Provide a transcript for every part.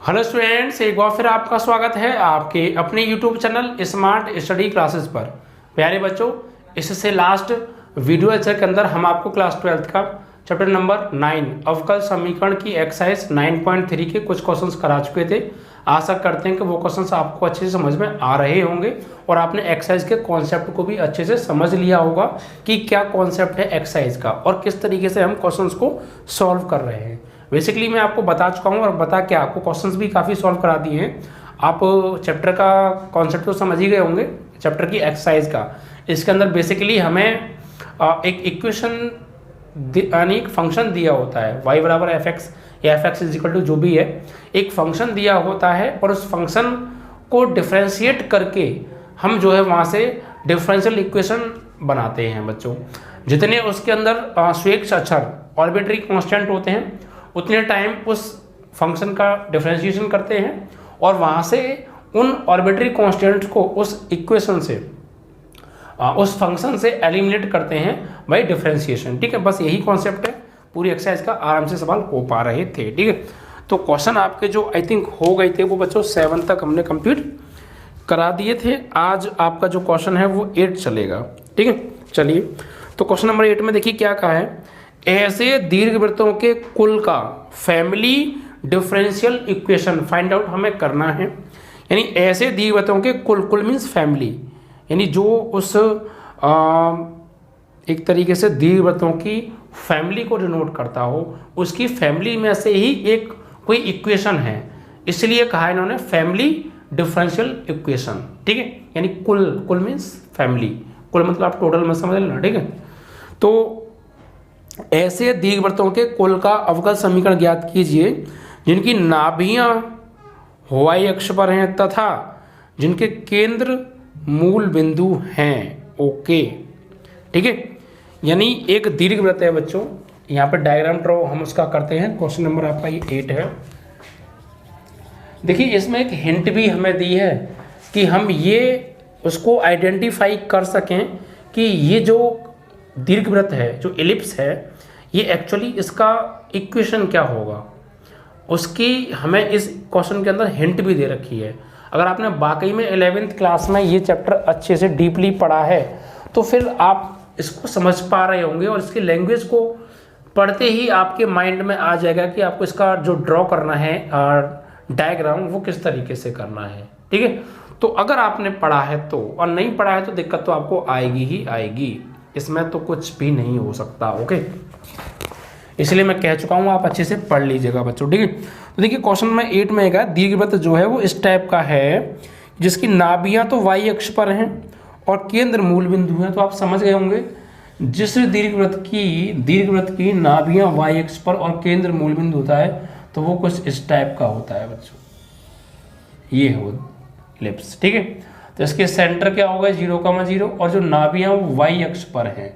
Hello students, एक बार फिर आपका स्वागत है आपके अपने YouTube channel smart study classes पर। प्यारे बच्चों, इससे लास्ट वीडियो लेक्चर के अंदर हम आपको क्लास 12th का चैप्टर नंबर 9 अवकल समीकरण की एक्सरसाइज 9.3 के कुछ क्वेश्चंस करा चुके थे। आशा करते हैं कि वो क्वेश्चंस आपको अच्छे से समझ में आ रहे होंगे और आपने एक्सरसाइज के कॉन्सेप्ट को भी अच्छे से समझ लिया होगा कि क्या कॉन्सेप्ट है एक्सरसाइज का और किस तरीके से हम क्वेश्चंस को सॉल्व कर रहे हैं। बेसिकली मैं आपको बता चुका हूँ और बता के आपको क्वेश्चंस भी काफ़ी सॉल्व करा दिए हैं। आप चैप्टर का कॉन्सेप्ट तो समझ ही गए होंगे, चैप्टर की एक्सरसाइज का। इसके अंदर बेसिकली हमें एक इक्वेशन यानी एक फंक्शन दिया होता है y बराबर एफ एक्स या f x is equal to जो भी है, एक फंक्शन दिया होता है और उस फंक्शन को डिफ्रेंशिएट करके हम जो है वहाँ से डिफरेंशियल इक्वेशन बनाते हैं। बच्चों, जितने उसके अंदर स्वेच्छ अक्षर आर्बिट्री कांस्टेंट होते हैं उतने टाइम उस फंक्शन का डिफरेंशिएशन करते हैं और वहाँ से उन आर्बिट्री कांस्टेंट को उस इक्वेशन से उस फंक्शन से एलिमिनेट करते हैं बाय डिफरेंशिएशन। ठीक है, बस यही कॉन्सेप्ट है। पूरी एक्सरसाइज का आराम से सवाल हो पा रहे थे। ठीक है, तो क्वेश्चन आपके जो आई थिंक हो गए थे वो बच्चों 7 तक हमने कंप्लीट करा दिए थे। आज आपका जो क्वेश्चन है वो 8 चलेगा। ठीक है, चलिए तो क्वेश्चन नंबर 8 में देखिए क्या कहा है। ऐसे दीर्घवृत्तों के कुल का family differential equation find out हमें करना है। यानी ऐसे दीर्घवृत्तों के कुल मीन्स फैमिली, यानी जो उस एक तरीके से दीर्घवृत्तों की फैमिली को डिनोट करता हो, उसकी फैमिली में से ही एक कोई इक्वेशन है, इसलिए कहा इन्होंने फैमिली डिफरेंशियल इक्वेशन। ठीक है, यानी कुल मीन्स फैमिली, कुल मतलब आप टोटल में समझ लेना। ठीक है, तो ऐसे दीर्घवृत्तों के कुल का अवकल समीकरण ज्ञात कीजिए जिनकी नाभियां y अक्ष पर हैं तथा जिनके केंद्र मूल बिंदु हैं। ओके, ठीक है, यानी एक दीर्घवृत्त है बच्चों, यहाँ पे डायग्राम ड्रॉ हम उसका करते हैं। क्वेश्चन नंबर आपका ये 8 है। देखिए इसमें एक हिंट भी हमें दी है कि हम ये उसको आइडेंटिफाई कर सकें कि ये जो दीर्घवृत्त है, जो एलिप्स है, ये एक्चुअली इसका इक्वेशन क्या होगा, उसकी हमें इस क्वेश्चन के अंदर हिंट भी दे रखी है। अगर आपने वाकई में 11th क्लास में ये चैप्टर अच्छे से डीपली पढ़ा है तो फिर आप इसको समझ पा रहे होंगे और इसकी लैंग्वेज को पढ़ते ही आपके माइंड में आ जाएगा कि आपको इसका जो ड्रॉ करना है डायग्राम वो किस तरीके से करना है। ठीक है, तो अगर आपने पढ़ा है तो, और नहीं पढ़ा है तो दिक्कत तो आपको आएगी ही आएगी, इसमें तो कुछ भी नहीं हो सकता। ओके, इसलिए मैं कह चुका हूँ, आप अच्छे से पढ़ लीजिएगा बच्चों। ठीक है, तो देखिए क्वेश्चन में 8 में एक दीर्घवृत्त जो है वो इस टाइप का है जिसकी नाभियां तो y अक्ष पर हैं और केंद्र मूल बिंदु हैं। तो आप समझ गए होंगे, जिस दीर्घवृत्त की नाभियां y अक्ष पर और केंद्र मूल बिंदु होता है तो वो कुछ इस टाइप का होता है बच्चों, ये हो एलिप्स। ठीक है, तो इसके सेंटर क्या होगा 0,0 और जो नाभियां वो y अक्ष पर हैं।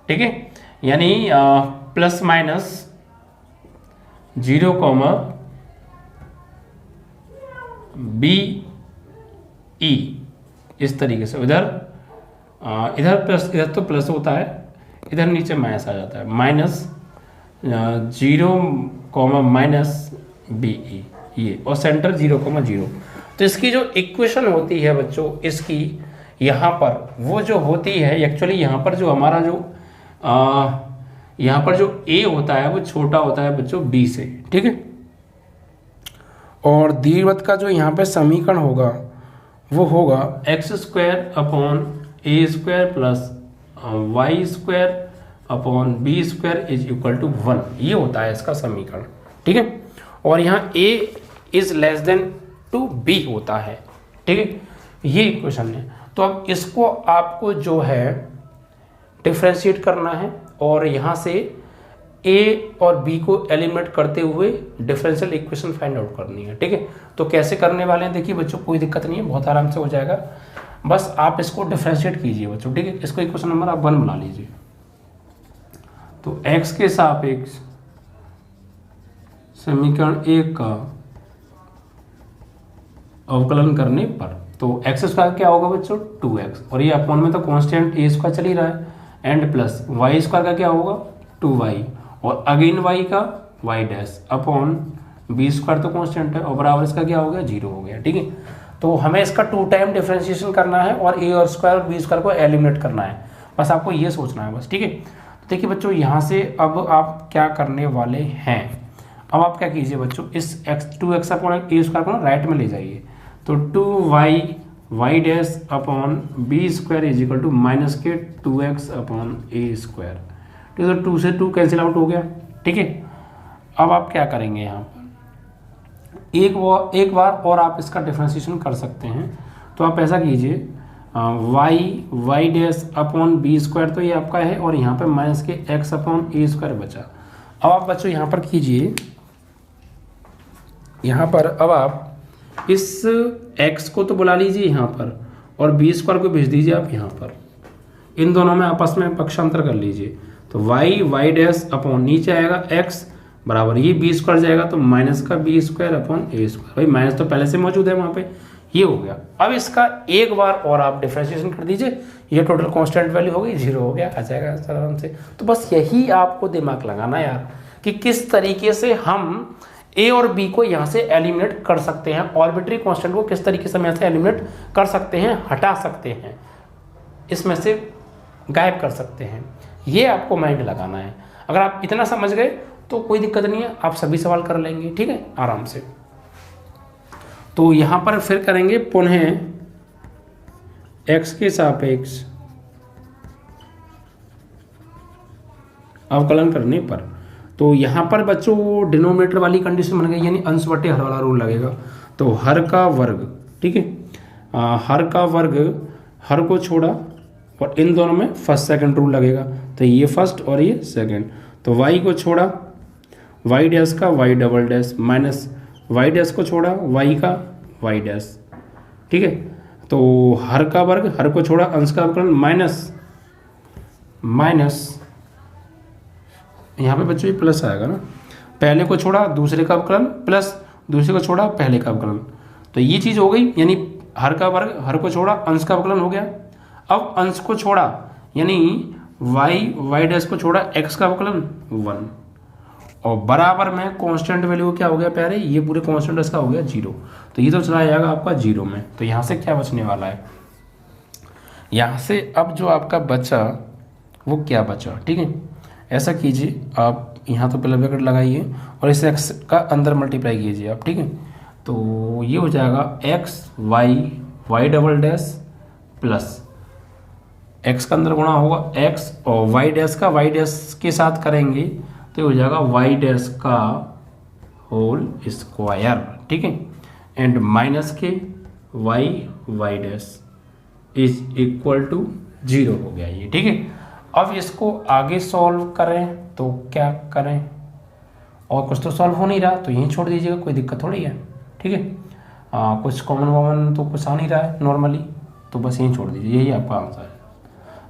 ठीक है, यानी प्लस माइनस 0, B E इस तरीके से। इधर प्लस, इधर तो प्लस होता है, इधर नीचे माइनस आ जाता है, माइनस 0, माइनस BE ये, और सेंटर 0,0। तो इसकी जो इक्वेशन होती है बच्चों, इसकी यहाँ पर वो जो होती है एक्चुअली, यहाँ पर जो हमारा जो यहाँ पर जो A होता है वो छोटा होता है बच्चों B से। ठीक है, और दीर्घवृत्त का जो यहाँ पे समीकरण होगा वो होगा x² अपॉन a² प्लस y² upon b² is equal to 1। ये होता है इसका समीकरण। ठीक है, और यहाँ a is less than to b होता है। ठीक है, ये इक्वेशन है। तो अब इसको आपको जो है डिफ्रेंशिएट करना है और यहाँ से a और b को एलिमिनेट करते हुए डिफरेंशियल इक्वेशन फाइंड आउट करनी है। ठीक है, तो कैसे करने वाले हैं देखिए बच्चों, कोई दिक्कत नहीं है, बहुत आराम से हो जाएगा। बस आप इसको डिफरेंशिएट कीजिए बच्चों। ठीक है, इसको इक्वेशन नंबर आप 1 बना लीजिए। तो x के सापेक्ष समीकरण 1 का अवकलन करने पर तो x² क्या होगा बच्चों 2x, और ये अपॉन में तो कांस्टेंट a² चल ही रहा है, एंड प्लस y² का क्या होगा 2y, और अगेन y का y dash upon b square तो कांस्टेंट है और बराबर इसका क्या हो गया 0 हो गया। ठीक है, तो हमें इसका 2 टाइम डिफरेंशिएशन करना है और ए और स्क्वायर और बी स्क्वायर को एलिमिनेट करना है, बस आपको ये सोचना है बस। ठीक है, तो देखिए बच्चों यहाँ से अब आप क्या करने वाले हैं, अब आप क्या कीजिए बच्चों, इस x अपॉन ए स्क्वायर को ना राइट में ले जाइए, तो 2y dash upon b square is equal to minus के 2x अपॉन ए स्क्वायर। ठीक है, तो 2 से 2 कैंसिल आउट हो गया। ठीक है, अब आप क्या करेंगे यहाँ पर एक बार और आप इसका डिफरेंशिएशन कर सकते हैं, तो आप ऐसा कीजिए y dash upon b square तो ये आपका है और यहाँ पे माइनस के x अपॉन ए स्क्वायर बचा। अब आप बच्चों यहाँ पर कीजिए, यहाँ पर अब आप इस x को तो बुला लीजिए यहाँ पर और बी स्क्वायर को भेज दीजिए आप यहाँ पर, इन दोनों में आपस में पक्षांतर कर लीजिए, तो वाई डैश अपॉन नीचे आएगा x बराबर ये बी स्क्वायर जाएगा तो माइनस का बी स्क्वायर अपॉन ए स्क्वायर, भाई माइनस तो पहले से मौजूद है वहाँ पे, ये हो गया। अब इसका एक बार और आप डिफरेंशिएशन कर दीजिए, ये टोटल कांस्टेंट वैल्यू हो गई 0 हो गया, आ जाएगा आराम से। तो बस यही आपको दिमाग लगाना यार कि किस तरीके से हम ए और बी को यहाँ से एलिमिनेट कर सकते हैं, ऑर्बिट्री कांस्टेंट को किस तरीके से हम यहाँ से एलिमिनेट कर सकते हैं, हटा सकते हैं, इसमें से गायब कर सकते हैं, ये आपको माइंड लगाना है। अगर आप इतना समझ गए तो कोई दिक्कत नहीं है, आप सभी सवाल कर लेंगे। ठीक है, आराम से। तो यहाँ पर फिर करेंगे पुनः x के सापेक्ष अवकलन करने पर, तो यहाँ पर बच्चों डिनोमिनेटर वाली कंडीशन बन गई, यानी अंश बटे हर वाला रूल लगेगा। तो हर का वर्ग, ठीक है, हर का वर्ग हर को छोड़ा और इन दोनों में फर्स्ट सेकंड रूल लगेगा, तो ये फर्स्ट और ये सेकंड, तो y को छोड़ा y डैश का y double dash minus y dash को छोड़ा y का y डैश। ठीक है, तो हर का वर्ग हर को छोड़ा अंश का अवकलन माइनस यहाँ पे बच्चों ये प्लस आएगा ना, पहले को छोड़ा दूसरे का अवकलन प्लस दूसरे को छोड़ा पहले का अवकलन, तो ये चीज़ हो गई, यानी हर का वर्ग हर को छोड़ा अंश का अवकलन हो गया। अब अंश को छोड़ा यानी y डैश को छोड़ा x का अवकलन 1 और बराबर में कांस्टेंट वैल्यू क्या हो गया प्यारे, ये पूरे कांस्टेंट इसका हो गया 0, तो ये तो चला जाएगा आपका 0 में। तो यहाँ से क्या बचने वाला है, यहाँ से अब जो आपका बचा वो क्या बचा। ठीक है, ऐसा कीजिए आप यहाँ तो पहले ब्रैकेट लगाइए और इस x का अंदर मल्टीप्लाई कीजिए आप। ठीक है, तो ये हो जाएगा x y double dash plus x का अंदर गुणा होगा x और y डैश का y डैश के साथ करेंगे तो हो जाएगा y डैश का होल स्क्वायर। ठीक है, एंड माइनस के y dash is equal to 0 हो गया ये। ठीक है, अब इसको आगे सॉल्व करें तो क्या करें, और कुछ तो सॉल्व हो नहीं रहा तो यहीं छोड़ दीजिएगा, कोई दिक्कत थोड़ी है। ठीक है, कुछ कॉमन तो कुछ आ नहीं रहा है नॉर्मली, तो बस यहीं छोड़ दीजिए, यही आपका आंसर है।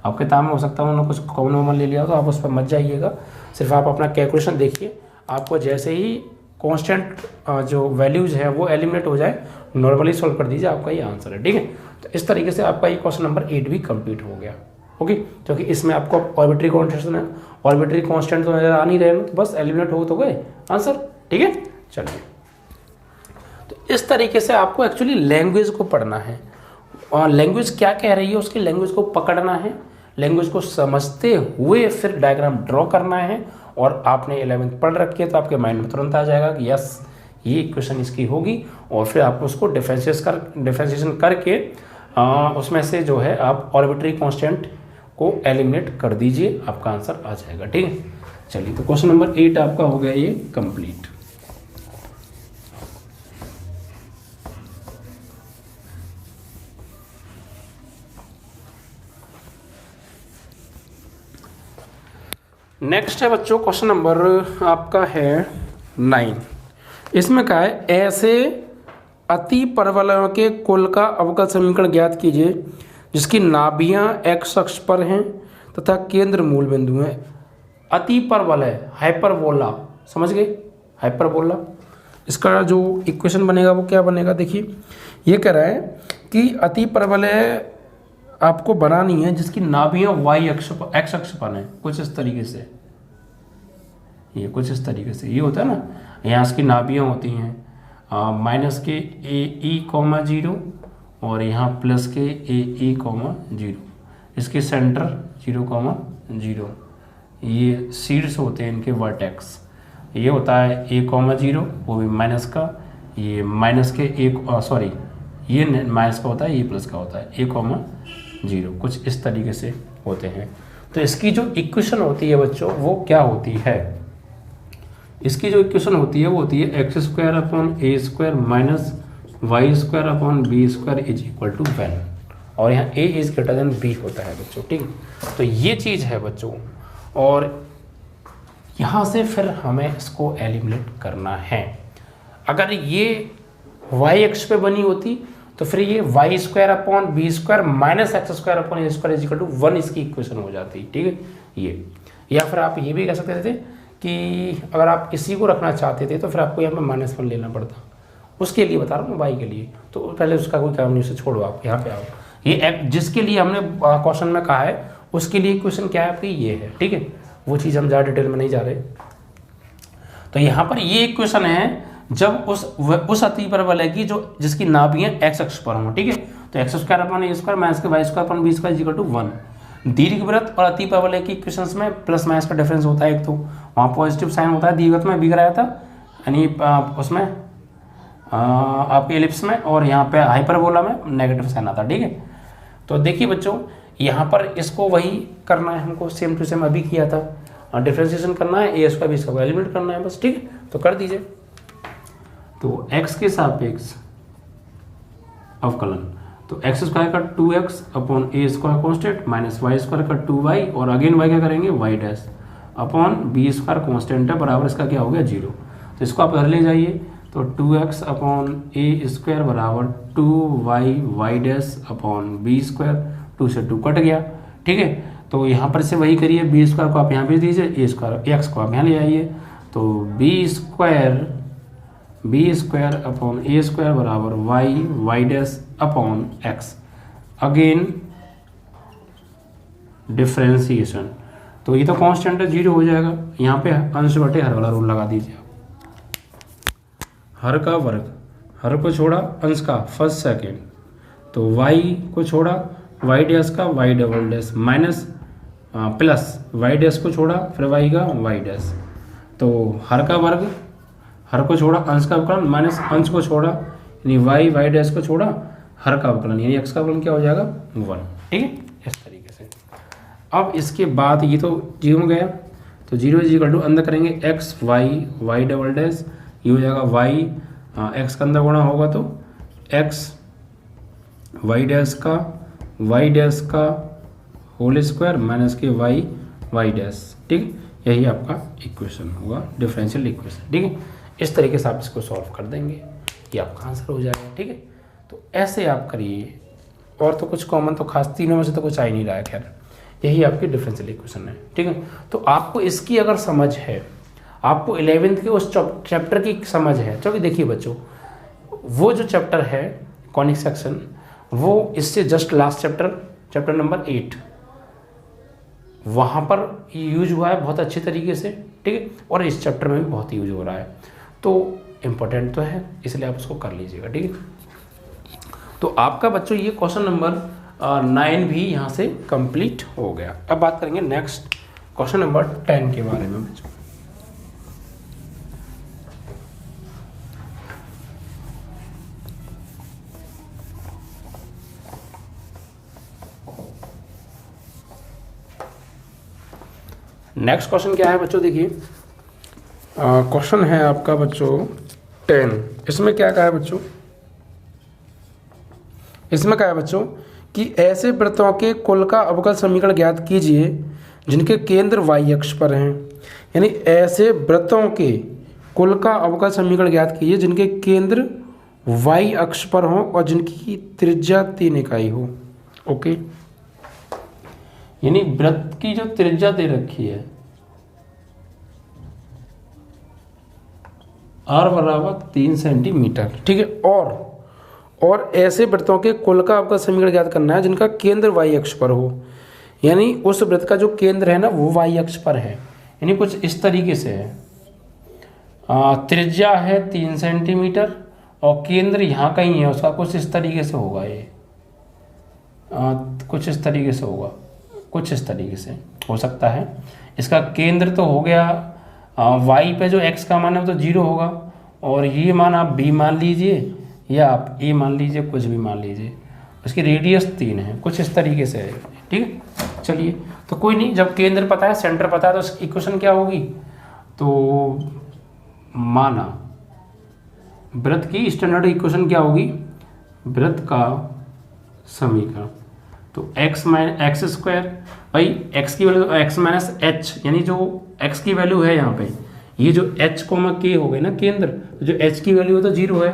आपके किताब में हो सकता है उन्होंने कुछ कॉमन ले लिया तो आप उस पर मत जाइएगा, सिर्फ आप अपना कैलकुलेशन देखिए, आपको जैसे ही कांस्टेंट जो वैल्यूज़ है वो एलिमिनेट हो जाए नॉर्मली सॉल्व कर दीजिए, आपका ये आंसर है। ठीक है, तो इस तरीके से आपका ये क्वेश्चन नंबर 8 भी कंप्लीट हो गया। ओके, क्योंकि इसमें आपको ऑर्बिट्री कांस्टेंट है, ऑर्बिट्री कांस्टेंट तो नजर आ नहीं रहे, तो बस एलिमिनेट हो तो गए आंसर। ठीक है, चलिए, तो इस तरीके से आपको एक्चुअली लैंग्वेज को पढ़ना है और लैंग्वेज क्या कह रही है उसकी लैंग्वेज को पकड़ना है, लैंग्वेज को समझते हुए फिर डायग्राम ड्रॉ करना है। और आपने 11th पढ़ रखी है तो आपके माइंड में तुरंत आ जाएगा कि यस ये इक्वेशन इसकी होगी, और फिर आपको उसको डिफरेंशिएशन करके उसमें से जो है आप ऑर्बिट्री कांस्टेंट को एलिमिनेट कर दीजिए, आपका आंसर आ जाएगा। ठीक है, चलिए, तो क्वेश्चन नंबर 8 आपका हो गया ये कंप्लीट। नेक्स्ट है बच्चों क्वेश्चन नंबर आपका है 9। इसमें क्या है, ऐसे अति परवलयों के कुल का अवकल समीकरण ज्ञात कीजिए जिसकी नाभियां x अक्ष पर हैं तथा केंद्र मूल बिंदु हैं। अति परवलय हाइपरबोला, समझ गए, हाइपरबोला, इसका जो इक्वेशन बनेगा वो क्या बनेगा, देखिए ये कह रहा है कि अति परवलय आपको बनानी है जिसकी नाभियां y अक्ष पर x अक्ष पर है, कुछ इस तरीके से, ये कुछ इस तरीके से ये होता है ना, यहाँ इसकी नाभियाँ होती हैं माइनस के ए ई कॉमा 0 और यहाँ प्लस के ए ई कॉमा 0, इसके सेंटर 0 कॉमा 0, ये सीड्स होते हैं इनके वर्टेक्स। ये होता है ए कॉमा 0, वो भी माइनस का, ये माइनस के ये माइनस का होता है, ये प्लस का होता है, ए कॉमा 0, कुछ इस तरीके से होते हैं। तो इसकी जो इक्वेशन होती है बच्चों वो क्या होती है, इसकी जो इक्वेशन होती है वो होती है x² upon a² minus y² upon b² is equal to 1, और यहाँ a is greater than b होता है बच्चों, ठीक। तो ये चीज़ है बच्चों, और यहाँ से फिर हमें इसको एलिमिनेट करना है। अगर ये y अक्ष पे बनी होती तो फिर ये y² upon b² minus x² upon a² is equal to 1 इसकी इक्वेशन हो जाती, ठीक है ये। या फिर आप ये भी कह सकते थे कि अगर आप इसी को रखना चाहते थे तो फिर आपको यहाँ पे -1 लेना पड़ता, उसके लिए बता रहा हूँ y के लिए। तो पहले उसका कोई काम नहीं, उसे छोड़ो, आप यहाँ पे आओ। ये जिसके लिए हमने क्वेश्चन में कहा है उसके लिए इक्वेशन क्या है आपकी, ये है, ठीक है। वो चीज़ हम ज़्यादा डिटेल में नहीं जा रहे। तो यहाँ पर ये इक्वेशन है जब उस अति परवलय की जो जिसकी नाभियाँ x अक्ष पर हों, ठीक है। तो x² अपॉन a² माइनस के y² upon b² equal to 1। दीर्घवृत्त और अति परवलय की इक्वेशंस में प्लस माइनस का डिफरेंस होता है, एक तो वहाँ पॉजिटिव साइन होता है दीर्घवृत्त में, भी कराया था, यानी उसमें आपके एलिप्स में, और यहाँ पे हाइपरबोला में नेगेटिव साइन आता है, ठीक है। तो देखिए बच्चों, यहाँ पर इसको वही करना है हमको, सेम टू सेम अभी किया था, डिफ्रेंशिएशन करना है, a² b² एलिमिनेट करना है बस, ठीक है। तो कर दीजिए। तो x के सापेक्ष अवकलन, तो x² का 2x upon a² constant minus y² का 2y, और अगेन y क्या करेंगे y' अपॉन b² कॉन्स्टेंट है, बराबर इसका क्या हो गया 0। तो इसको आप घर ले जाइए, तो 2x अपॉन a² बराबर 2y y' अपॉन b², 2 से 2 कट गया, ठीक है। तो यहाँ पर से वही करिए, b² को आप यहाँ भेज दीजिए, x को आप यहाँ ले आइए, तो b² अपॉन a² बराबर y upon x, again differentiation. तो ये तो कांस्टेंट है, 0 हो जाएगा। यहाँ पे अंश बटे हर वाला रूल लगा दीजिए, हर का वर्ग, हर को छोड़ा अंश का फर्स्ट सेकेंड, तो y को छोड़ा y' का y' माइनस प्लस y' को छोड़ा फिर y का y', तो हर का वर्ग, हर को छोड़ा अंश का अवकलन माइनस अंश को छोड़ा, यानी y' को छोड़ा हर का अवकलन, यानी x का अवकलन क्या हो जाएगा 1, ठीक है, इस तरीके से। अब इसके बाद ये तो 0 गया, तो 0 इज इक्वल टू अंदर करेंगे x y y', ये हो जाएगा y x का अंदर गुणा होगा तो x y' का होल स्क्वायर माइनस के y', ठीक, यही आपका इक्वेशन होगा, डिफरेंशियल इक्वेशन, ठीक है। इस तरीके से आप इसको सॉल्व कर देंगे, ये आपका आंसर हो जाएगा, ठीक है। तो ऐसे आप करिए, और तो कुछ कॉमन तो खास तीनों में से तो कुछ आ ही नहीं रहा है, खैर यही आपकी डिफरेंशियल इक्वेशन है, ठीक है। तो आपको इसकी अगर समझ है, आपको 11th के उस चैप्टर की समझ है, क्योंकि देखिए बच्चों, वो जो चैप्टर है कॉनिक सेक्शन, वो इससे जस्ट लास्ट चैप्टर नंबर 8, वहाँ पर यूज हुआ है बहुत अच्छे तरीके से, ठीक है, और इस चैप्टर में भी बहुत यूज हो रहा है, तो इम्पोर्टेंट तो है, इसलिए आप उसको कर लीजिएगा, ठीक है। तो आपका बच्चों ये क्वेश्चन नंबर 9 भी यहाँ से कंप्लीट हो गया। अब बात करेंगे नेक्स्ट क्वेश्चन नंबर 10 के बारे में बच्चों। नेक्स्ट क्वेश्चन क्या है बच्चों, देखिए क्वेश्चन है आपका बच्चों 10। इसमें क्या कहा है बच्चों, इसमें कहा है बच्चों कि ऐसे वृत्तों के कुल का अवकल समीकरण ज्ञात कीजिए जिनके केंद्र y अक्ष पर हैं। यानी ऐसे वृत्तों के कुल का अवकल समीकरण ज्ञात कीजिए जिनके केंद्र y अक्ष पर हो और जिनकी त्रिज्या 3 इकाई हो। ओके, यानी वृत्त की जो त्रिज्या दे रखी है r बराबर 3 सेंटीमीटर, ठीक है। और ऐसे वृत्तों के कुल का अवकल समीकरण ज्ञात करना है जिनका केंद्र y अक्ष पर हो। यानी उस वृत्त का जो केंद्र है ना वो y अक्ष पर है, यानी कुछ इस तरीके से है। त्रिज्या है 3 सेंटीमीटर और केंद्र यहाँ कहीं है उसका, कुछ इस तरीके से होगा ये, कुछ इस तरीके से होगा, कुछ इस तरीके से हो सकता है। इसका केंद्र तो हो गया y पे जो x का मान है वो तो 0 होगा, और ये मान आप b मान लीजिए या आप a मान लीजिए, कुछ भी मान लीजिए। उसकी रेडियस 3 है, कुछ इस तरीके से है, ठीक है। चलिए, तो कोई नहीं, जब केंद्र पता है, सेंटर पता है, तो इक्वेशन क्या होगी, तो माना वृत्त की स्टैंडर्ड इक्वेशन क्या होगी, वृत्त का समीकरण। तो एक्स स्क्वायर, भाई एक्स की वैल्यू एक्स माइनस एच, यानी जो एक्स की वैल्यू है यहाँ पे, ये जो एच कोमा के हो गए ना केंद्र, तो जो एच की वैल्यू है तो 0 है,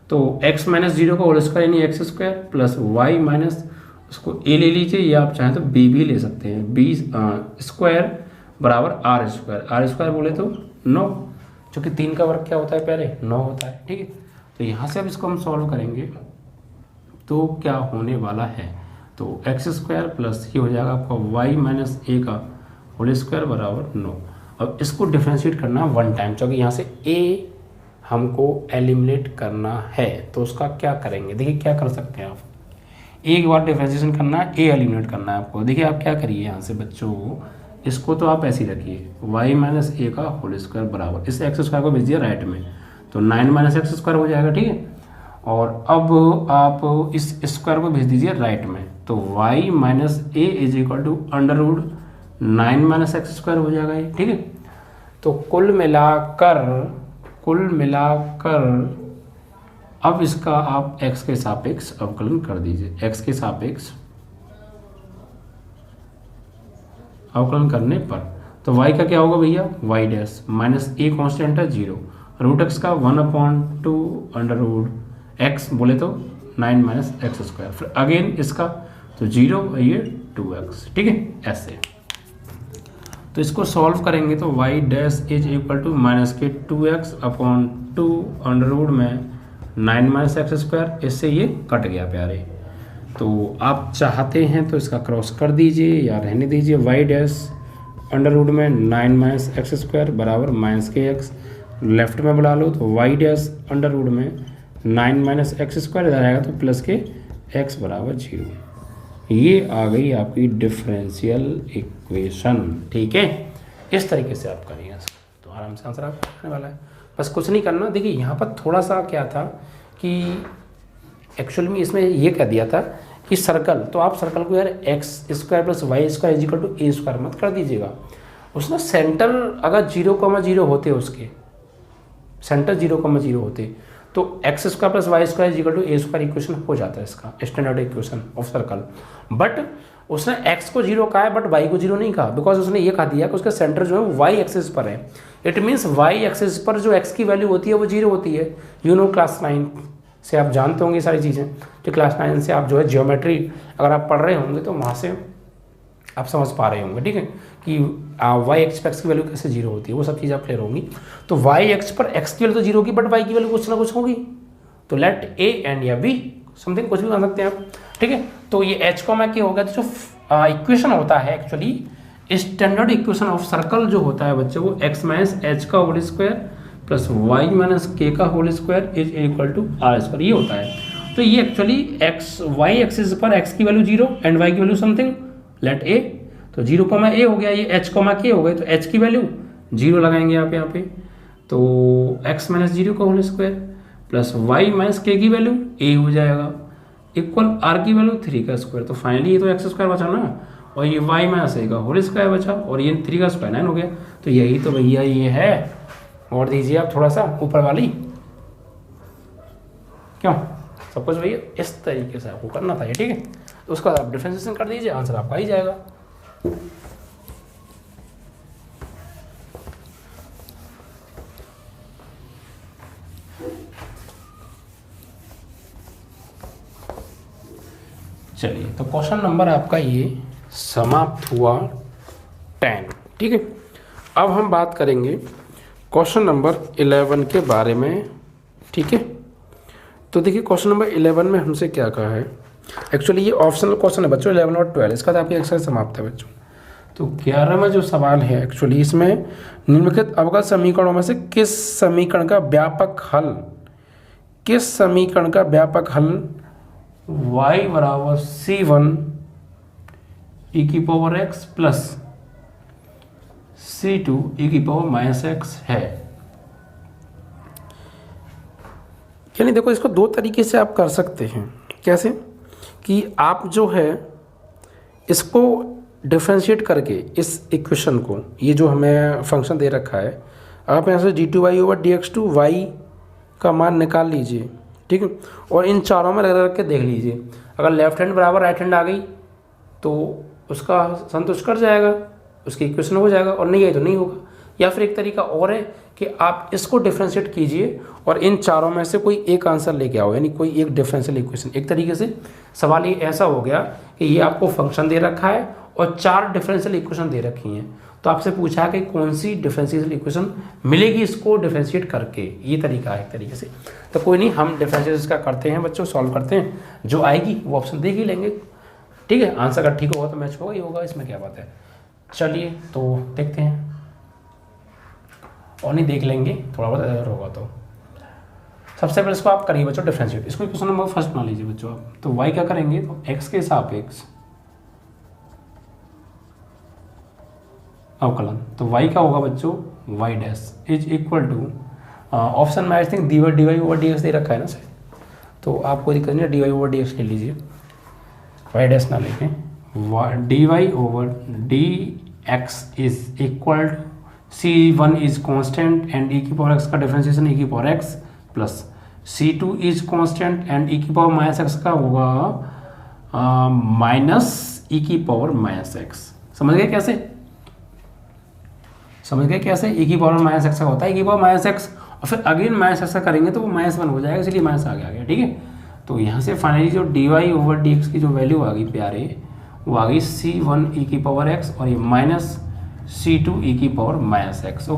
तो एक्स माइनस 0 का होल स्क्वायर यानी x square plus y minus, उसको ए ले लीजिए या आप चाहें तो बी भी ले सकते हैं, बी स्क्वायर बराबर आर स्क्वायर, आर स्क्वायर बोले तो 9, क्योंकि 3 का वर्ग क्या होता है पहले 9 होता है, ठीक है। तो यहाँ से अब इसको हम सॉल्व करेंगे तो क्या होने वाला है, तो एक्स स्क्वायर प्लस ये हो जाएगा आपका वाई माइनस ए का होल स्क्वायर बराबर 9। अब इसको डिफ्रेंशिएट करना 1 टाइम, क्योंकि यहाँ से ए हमको एलिमिनेट करना है, तो उसका क्या करेंगे, देखिए क्या कर सकते हैं आप, एक बार डिफ्रेंशिएशन करना है, ए एलिमिनेट करना है आपको। देखिए आप क्या करिए यहाँ से बच्चों, इसको तो आप ऐसे ही रखिए, वाई माइनस ए का होल स्क्वायर बराबर, इस एक्स स्क्वायर को भेज दिया राइट में, तो 9 माइनस एक्स स्क्वायर हो जाएगा, ठीक है। और अब आप इस स्क्वायर को भेज दीजिए राइट में, तो y minus a is equal to under root 9 minus x square हो जाएगा ये, ठीक है। तो कुल मिलाकर अब इसका आप x के सापेक्ष अवकलन कर दीजिए, x के सापेक्ष अवकलन करने पर तो y का क्या होगा भैया, y dash minus a constant है 0, रूट एक्स का 1/2 अंडर रूट x बोले तो 9 माइनस एक्स स्क्वायर, फिर अगेन इसका तो 0, ये 2x, ठीक है ऐसे। तो इसको सॉल्व करेंगे तो y dash is equal to minus के 2x/2 अंडर रूट में 9 माइनस एक्स स्क्वायर, इससे ये कट गया प्यारे। तो आप चाहते हैं तो इसका क्रॉस कर दीजिए या रहने दीजिए, y डैश अंडर रूट में 9 माइनस एक्स स्क्वायर बराबर माइनस के एक्स, लेफ्ट में बुला लो तो y डैश अंडर रूट में 9 माइनस एक्स स्क्वायर इधर आएगा तो प्लस के x बराबर 0। ये आ गई आपकी डिफरेंशियल इक्वेशन, ठीक है। इस तरीके से आप करिए तो आराम से आंसर आपको आने वाला है, बस कुछ नहीं करना। देखिए यहाँ पर थोड़ा सा क्या था कि एक्चुअल में इसमें ये कह दिया था कि सर्कल, तो आप सर्कल को यार x square plus y square is equal to a square मत कर दीजिएगा। उसमें सेंटर अगर 0,0 होते, उसके सेंटर 0,0 होते तो x square plus y square is equal to a square equation हो जाता है, इसका standard equation of circle. But उसने x को 0 कहा है बट y को 0 नहीं कहा, बिकॉज उसने ये कहा दिया कि उसका सेंटर जो है y एक्सिस पर है। इट मीन्स y एक्सिस पर जो x की वैल्यू होती है वो 0 होती है। यू नो क्लास 9 से आप जानते होंगे सारी चीज़ें, जो क्लास 9 से आप जो है जियोमेट्री अगर आप पढ़ रहे होंगे तो वहाँ से आप समझ पा रहे होंगे, ठीक है, कि y एक्स पर x की वैल्यू कैसे 0 होती है, वो सब चीज़ आप क्लियर होंगी। तो y एक्स पर x की वैल्यू तो 0 होगी बट y की वैल्यू कुछ ना कुछ होगी, तो लेट a एंड या b समथिंग कुछ भी बना सकते हैं आप, ठीक है। तो ये h को मैं क्या हो गया, तो जो इक्वेशन होता है actually standard equation of circle जो होता है बच्चे, वो x माइनस एच का whole square plus y minus k का whole square is equal to r square, ये होता है। तो ये एक्चुअली y एक्सिस पर x की वैल्यू 0 एंड y की वैल्यू समथिंग लेट a, तो 0, a हो गया, ये h, k हो गए, तो h की वैल्यू 0 लगाएंगे आप यहाँ पे, तो x माइनस 0 का whole square plus y minus k की वैल्यू a हो जाएगा इक्वल r की वैल्यू 3 का स्क्वायर। तो फाइनली ये तो एक्स स्क्वायर बचा ना, और ये y माइनस a का होल स्क्वायर बचा, और ये 3 का स्क्वायर 9 हो गया। तो यही तो भैया ये है, और दीजिए आप थोड़ा सा ऊपर वाली, क्यों सब कुछ भैया इस तरीके से आपको करना था ये, ठीक है। तो उसका आप डिफरेंशिएशन कर दीजिए, आंसर आपका ही जाएगा। चलिए, तो क्वेश्चन नंबर आपका ये समाप्त हुआ 10, ठीक है। अब हम बात करेंगे क्वेश्चन नंबर 11 के बारे में, ठीक है। तो देखिए क्वेश्चन नंबर 11 में हमसे क्या कहा है, एक्चुअली ये ऑप्शनल क्वेश्चन है बच्चों 11 और 12, इसका तो आपकी एक्सरसाइज समाप्त है बच्चों। तो 11 में जो सवाल है एक्चुअली इसमें निम्नलिखित अवकल समीकरणों में से किस समीकरण का व्यापक हल y बराबर c1 e की power x plus c2 e की पावर माइनस x है। यानी देखो इसको दो तरीके से आप कर सकते हैं। कैसे कि आप जो है इसको डिफ्रेंशिएट करके इस इक्वेशन को, ये जो हमें फंक्शन दे रखा है, आप यहाँ से d2y/dx2 y का मान निकाल लीजिए, ठीक है, और इन चारों में रख के देख लीजिए। अगर लेफ्ट हैंड बराबर राइट हैंड आ गई तो उसका संतुष्ट कर जाएगा, उसकी इक्वेशन हो जाएगा, और नहीं आई तो नहीं होगा। या फिर एक तरीका और है कि आप इसको डिफ्रेंशिएट कीजिए और इन चारों में से कोई एक आंसर लेके आओ, यानी कोई एक डिफरेंशियल इक्वेशन। एक तरीके से सवाल ये ऐसा हो गया कि ये आपको फंक्शन दे रखा है और 4 डिफरेंशियल इक्वेशन दे रखी हैं, तो आपसे पूछा कि कौन सी डिफरेंशियल इक्वेशन मिलेगी इसको डिफरेंशिएट करके। ये तरीका है एक तरीके से। तो कोई नहीं, हम डिफरेंशिएशन का करते हैं बच्चों, सॉल्व करते हैं, जो आएगी वो ऑप्शन देख ही लेंगे, ठीक है। आंसर अगर ठीक होगा तो मैच होगा ही होगा, इसमें क्या बात है। चलिए तो देखते हैं, और नहीं देख लेंगे थोड़ा बहुत अगर होगा तो। सबसे पहले इसको आप करिए बच्चों डिफरेंशिएट। इसको क्वेश्चन नंबर फर्स्ट बना लीजिए बच्चों आप। तो y क्या करेंगे, तो x के सापेक्ष अवकलन। तो y क्या होगा बच्चों, y dash is equal to, option में आई थिंक dy/dx दे रखा है ना सर, तो आप कोई दिक्कत नहीं, dy/dx ले लीजिए, y डैश ना लेके। dy/dx is equal to c1 is constant and e की पावर x का डिफरेंशिएशन e की power x plus c2 is constant and e की पावर माइनस x का होगा माइनस e की पावर माइनस x। समझ गए कैसे, e की पावर माइनस x का होता है e की पावर माइनस x, और फिर अगेन माइनस x का करेंगे तो वो -1 हो जाएगा, इसलिए माइनस आ गया, ठीक है। तो यहाँ से फाइनली जो dy/dx की जो वैल्यू आ गई प्यारे, वो आ गई c1 e की पावर x और ये माइनस c2 e की power minus x।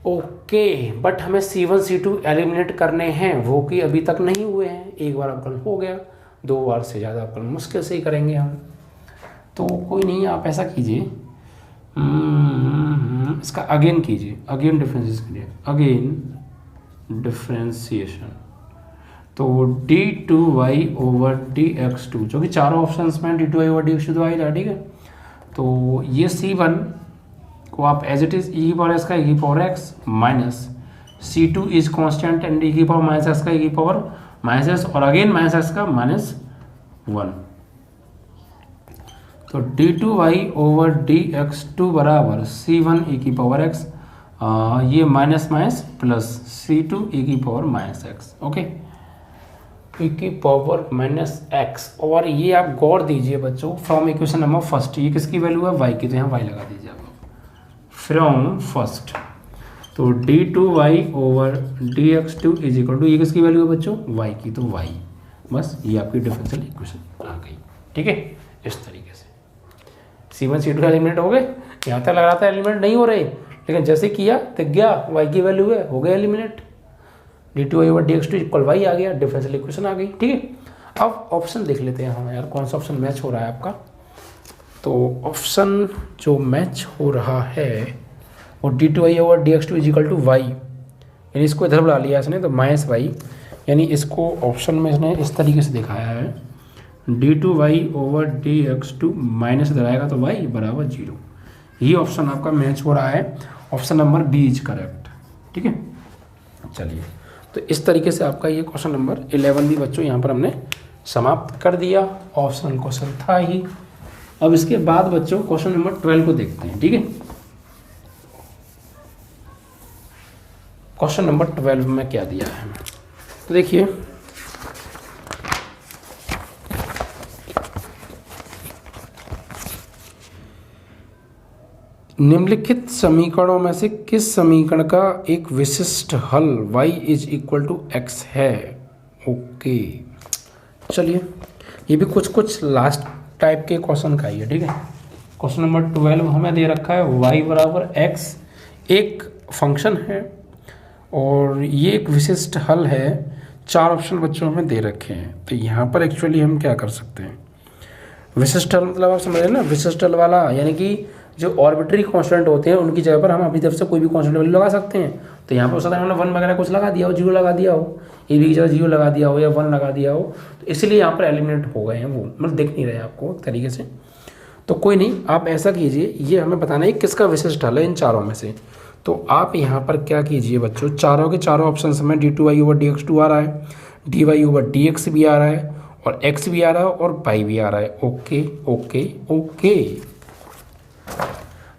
Okay, but हमें c1 c2 एलिमिनेट करने हैं, वो कि अभी तक नहीं हुए हैं। एक बार अवकलन हो गया, 2 बार से ज़्यादा अवकलन मुश्किल से ही करेंगे हम। तो कोई नहीं, आप ऐसा कीजिए, इसका अगेन कीजिए, अगेन डिफरेंशिएशन। तो d2y/dx2, जो कि चारों ऑप्शंस में d2y/dx2 तो आएगा, ठीक है। तो ये c1 को आप एज इट इज e की पावर x का e की power x minus c2 is constant and e की पावर माइनस x का e की पावर माइनस x और अगेन माइनस x का -1। तो d2y/dx2 बराबर c1 e की पावर x, ये minus minus plus c2 e की power minus x, okay, e की पावर माइनस x। और ये आप गौर दीजिए बच्चों, फ्रॉम इक्वेशन नंबर फर्स्ट, ये किसकी वैल्यू है, y की, तो यहाँ y लगा दीजिए आप फ्रॉम फर्स्ट। तो d2y/dx2 इज इक्वल टू, ये किसकी वैल्यू है बच्चों, y की, तो y, बस ये आपकी डिफरेंशियल इक्वेशन आ गई, ठीक है। इस तरीके से c1 c2 एलिमिनेट हो गए। यहाँ तक लग रहा था एलिमिनेट नहीं हो रहे, लेकिन जैसे किया तो गया, y की वैल्यू है, हो गया एलिमिनेट, d2y/dx2 इक्वल y आ गया, डिफरेंशियल इक्वेशन आ गई, ठीक है। अब ऑप्शन देख लेते हैं हम यार, कौन सा ऑप्शन मैच हो रहा है आपका। तो ऑप्शन जो मैच हो रहा है वो d2y/dx2 is equal to y, यानी इसको इधर बुला लिया इसने, तो माइनस y, यानी इसको ऑप्शन में इसने इस तरीके से दिखाया है, d2y/dx2 माइनस इधर आएगा तो y बराबर 0। ये ऑप्शन आपका मैच हो रहा है, option number B is correct, ठीक है। चलिए, तो इस तरीके से आपका ये क्वेश्चन नंबर 11 भी बच्चों यहाँ पर हमने समाप्त कर दिया। ऑप्शनल क्वेश्चन था ही। अब इसके बाद बच्चों क्वेश्चन नंबर 12 को देखते हैं, ठीक है। क्वेश्चन नंबर 12 में क्या दिया है, तो देखिए, निम्नलिखित समीकरणों में से किस समीकरण का एक विशिष्ट हल y is equal to x है। ओके, चलिए, ये भी कुछ लास्ट टाइप के क्वेश्चन का ही है, ठीक है। क्वेश्चन नंबर 12 हमें दे रखा है y बराबर x एक फंक्शन है और ये एक विशिष्ट हल है। 4 ऑप्शन बच्चों में दे रखे हैं। तो यहाँ पर एक्चुअली हम क्या कर सकते हैं, विशिष्ट हल मतलब आप समझ रहे हैं ना, विशिष्ट हल वाला यानी कि जो ऑर्बिटरी कांस्टेंट होते हैं उनकी जगह पर हम अपनी तरफ से कोई भी कांस्टेंट वैल्यू लगा सकते हैं। तो यहाँ पर हो सकता है हमने 1 वगैरह कुछ लगा दिया हो, 0 लगा दिया हो, ए बी की जगह 0 लगा दिया हो या 1 लगा दिया हो, तो इसलिए यहाँ पर एलिमिनेट हो गए हैं वो, मतलब दिख नहीं रहे आपको एक तरीके से। तो कोई नहीं, आप ऐसा कीजिए, ये हमें बताना है किसका विशिष्ट हल है इन चारों में से। तो आप यहाँ पर क्या कीजिए बच्चों, चारों के चारों ऑप्शन में d2y/dx2 आ रहा है, dy/dx भी आ रहा है, और x भी आ रहा है और y भी आ रहा है। Okay okay okay.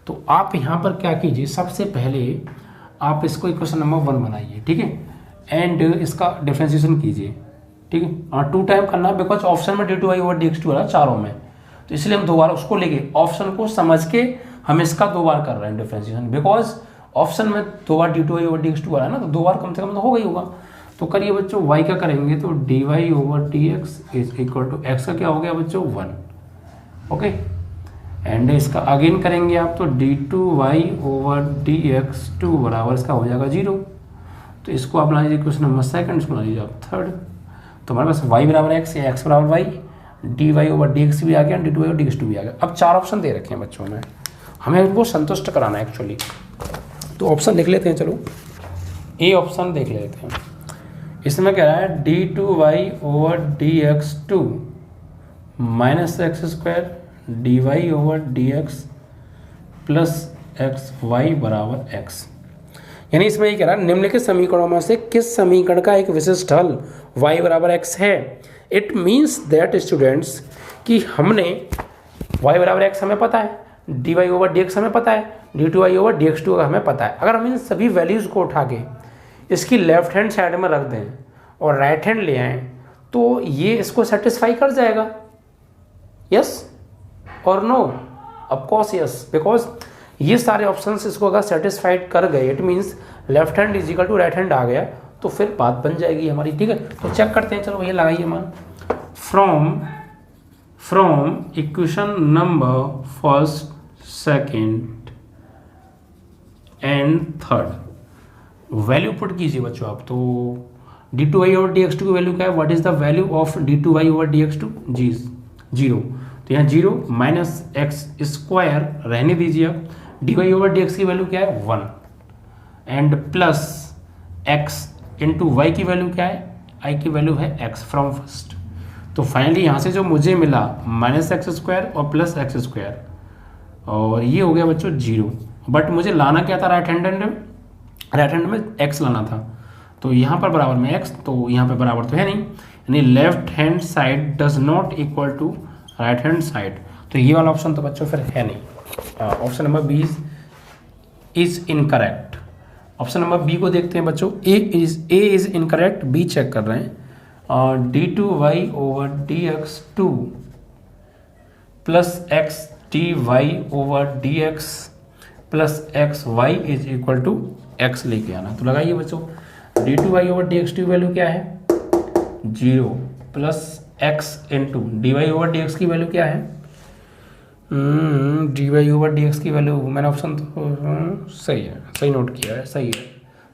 तो आप यहाँ पर क्या कीजिए, सबसे पहले आप इसको इक्वेशन नंबर 1 बनाइए, ठीक है, एंड इसका डिफरेंशिएशन कीजिए, ठीक है। और 2 टाइम करना है बिकॉज ऑप्शन में d2y/dx2 आ रहा है चारों में, तो इसलिए हम 2 बार उसको लेके ऑप्शन को समझ के हम इसका 2 बार कर रहे हैं डिफरेंशिएशन, बिकॉज ऑप्शन में 2 बार d2y/dx2 आ रहा है ना, तो 2 बार कम से कम तो हो गई होगा। तो करिए बच्चों, y का करेंगे तो dy/dx is equal to x का क्या हो गया बच्चों 1, ओके। एंड इसका अगेन करेंगे आप तो d2y/dx2 बराबर इसका हो जाएगा 0। तो इसको आप बना लीजिए क्वेश्चन नंबर 2, इसको बना लीजिए आप 3rd। तो हमारे पास y बराबर x या x बराबर y, dy/dx भी आ गया, d2y/dx2 भी आ गया। अब 4 ऑप्शन दे रखे हैं बच्चों में, हमें इनको संतुष्ट कराना है एक्चुअली। तो ऑप्शन लिख लेते हैं, चलो ए ऑप्शन देख लेते हैं। इसमें कह रहा है d2y/dx2 minus x² dy/dx plus xy बराबर x। यानी इसमें ये कह रहा है निम्नलिखित समीकरणों में से किस समीकरण का एक विशिष्ट हल y बराबर x है। इट मीन्स दैट स्टूडेंट्स कि हमने y बराबर x हमें पता है, dy/dx हमें पता है, d2y/dx2 हमें पता है। अगर हम इन सभी वैल्यूज़ को उठा के इसकी लेफ्ट हैंड साइड में रख दें और राइट हैंड ले आएँ तो ये इसको सेटिस्फाई कर जाएगा, यस और no. Of course yes, because ये सारे ऑप्शंस इसको अगर सेटिस्फाइड कर गए, it means left hand is equal to right hand आ गया, तो फिर बात बन जाएगी हमारी, ठीक है। तो चेक करते हैं, चलो भैया लगाइए मान। From equation number 1st, 2nd and 3rd value put कीजिए बच्चों आप। तो d2y/dx2 की वैल्यू क्या है, what is the value of d2y/dx2 जी 0। तो यहाँ 0 माइनस x² रहने दीजिए आप, dy/dx की वैल्यू क्या है 1 and plus x into y की वैल्यू क्या है, i की वैल्यू है x फ्रॉम फर्स्ट। तो फाइनली यहाँ से जो मुझे मिला -x² और प्लस x², और ये हो गया बच्चों 0। बट मुझे लाना क्या था, राइट हैंड में x लाना था। तो यहाँ पर बराबर में x, तो यहाँ पे बराबर तो है नहीं, यानी left hand side does not equal to right hand side. तो ये वाला ऑप्शन तो बच्चों फिर है नहीं। Option number B is incorrect. Option number B को देखते हैं बच्चों, A is incorrect, B check कर रहे हैं। d2y/dx2 plus x dy/dx plus xy is equal to x लेके आना। तो लगाइए बच्चों, d2y/dx2 वैल्यू क्या है 0 प्लस x इंटू dy/dx की वैल्यू क्या है, dy/dx की वैल्यू मैंने ऑप्शन तो सही है, सही नोट किया है, सही है,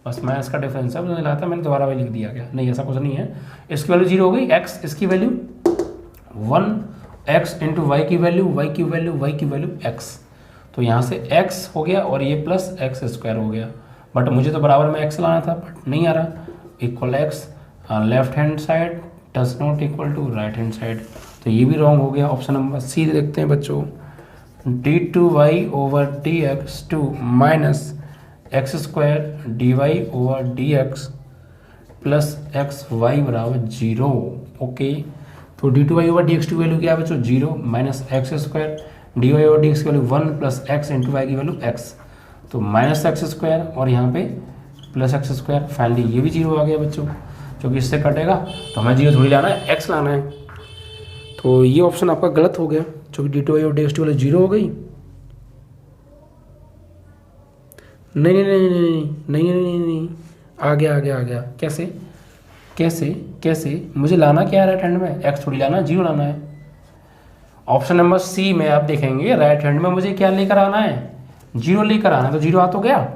बस मैं इसका डिफरेंस है मुझे लगा था मैंने दोबारा वही लिख दिया गया, नहीं ऐसा कुछ नहीं है। इसकी वैल्यू 0 हो गई, x इसकी वैल्यू 1, x इंटू वाई की वैल्यू x। तो यहाँ से x हो गया और ये प्लस x² हो गया, बट मुझे तो बराबर में x लाना था बट नहीं आ रहा। Equal x, left hand side does not equal to right hand side, तो ये भी रॉन्ग हो गया। ऑप्शन नंबर सी देखते हैं बच्चों, d2y/dx2 minus x² dy/dx plus xy बराबर 0। ओके, तो d2y/dx2 वैल्यू क्या है बच्चों 0 माइनस x² dy/dx की value 1 plus x into y की वैल्यू x, तो माइनस x² और यहाँ पे प्लस x²। फाइनली ये भी 0 आ गया बच्चों, क्योंकि इससे कटेगा तो हमें 0 थोड़ी लाना है, x लाना है। तो ये ऑप्शन आपका गलत हो गया, क्योंकि d2y/dx2 वाली 0 हो गई। नहीं, आ गया। कैसे मुझे लाना क्या है राइट हैंड में, x थोड़ी लाना है, 0 लाना है। ऑप्शन नंबर सी में आप देखेंगे राइट हैंड में मुझे क्या लेकर आना है, 0 लेकर आना है, तो 0 आ तो गया।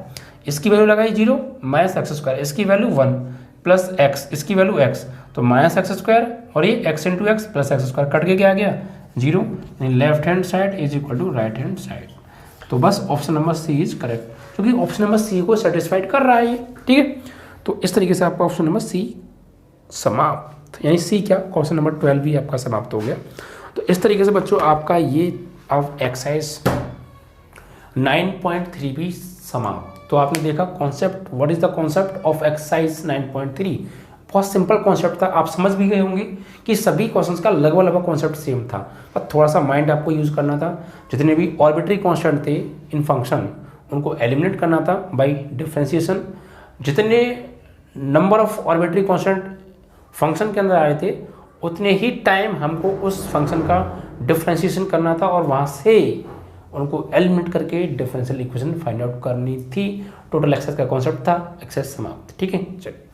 इसकी वैल्यू लगाई 0 माइनस x², इसकी वैल्यू 1 प्लस x, इसकी वैल्यू x, तो माइनस x² और ये x into x plus x², cut के क्या आ गया 0, यानी left hand side is equal to right hand side. तो बस option number C is correct, क्योंकि ऑप्शन नंबर सी को सेटिस्फाइड कर रहा है ये, ठीक है। तो इस तरीके से आपका ऑप्शन नंबर सी समाप्त, यानी सी क्या, क्वेश्चन नंबर 12 भी आपका समाप्त हो गया। तो इस तरीके से बच्चों आपका ये अब एक्सरसाइज 9.3 भी समाप्त। तो आपने देखा concept, what is the concept of exercise 9.3। बहुत सिंपल कॉन्सेप्ट था, आप समझ भी गए होंगे कि सभी क्वेश्चंस का लगभग कॉन्सेप्ट सेम था, पर थोड़ा सा माइंड आपको यूज करना था। जितने भी ऑर्बिटरी कांस्टेंट थे इन फंक्शन, उनको एलिमिनेट करना था बाय डिफरेंशिएशन। जितने number of arbitrary constant function के अंदर आ रहे थे, उतने ही टाइम हमको उस फंक्शन का डिफरेंशिएशन करना था और वहाँ से उनको एलिमिनेट करके डिफरेंशियल इक्वेशन फाइंड आउट करनी थी। टोटल एक्सरसाइज का कॉन्सेप्ट था, एक्सरसाइज समाप्त, ठीक है। चलिए।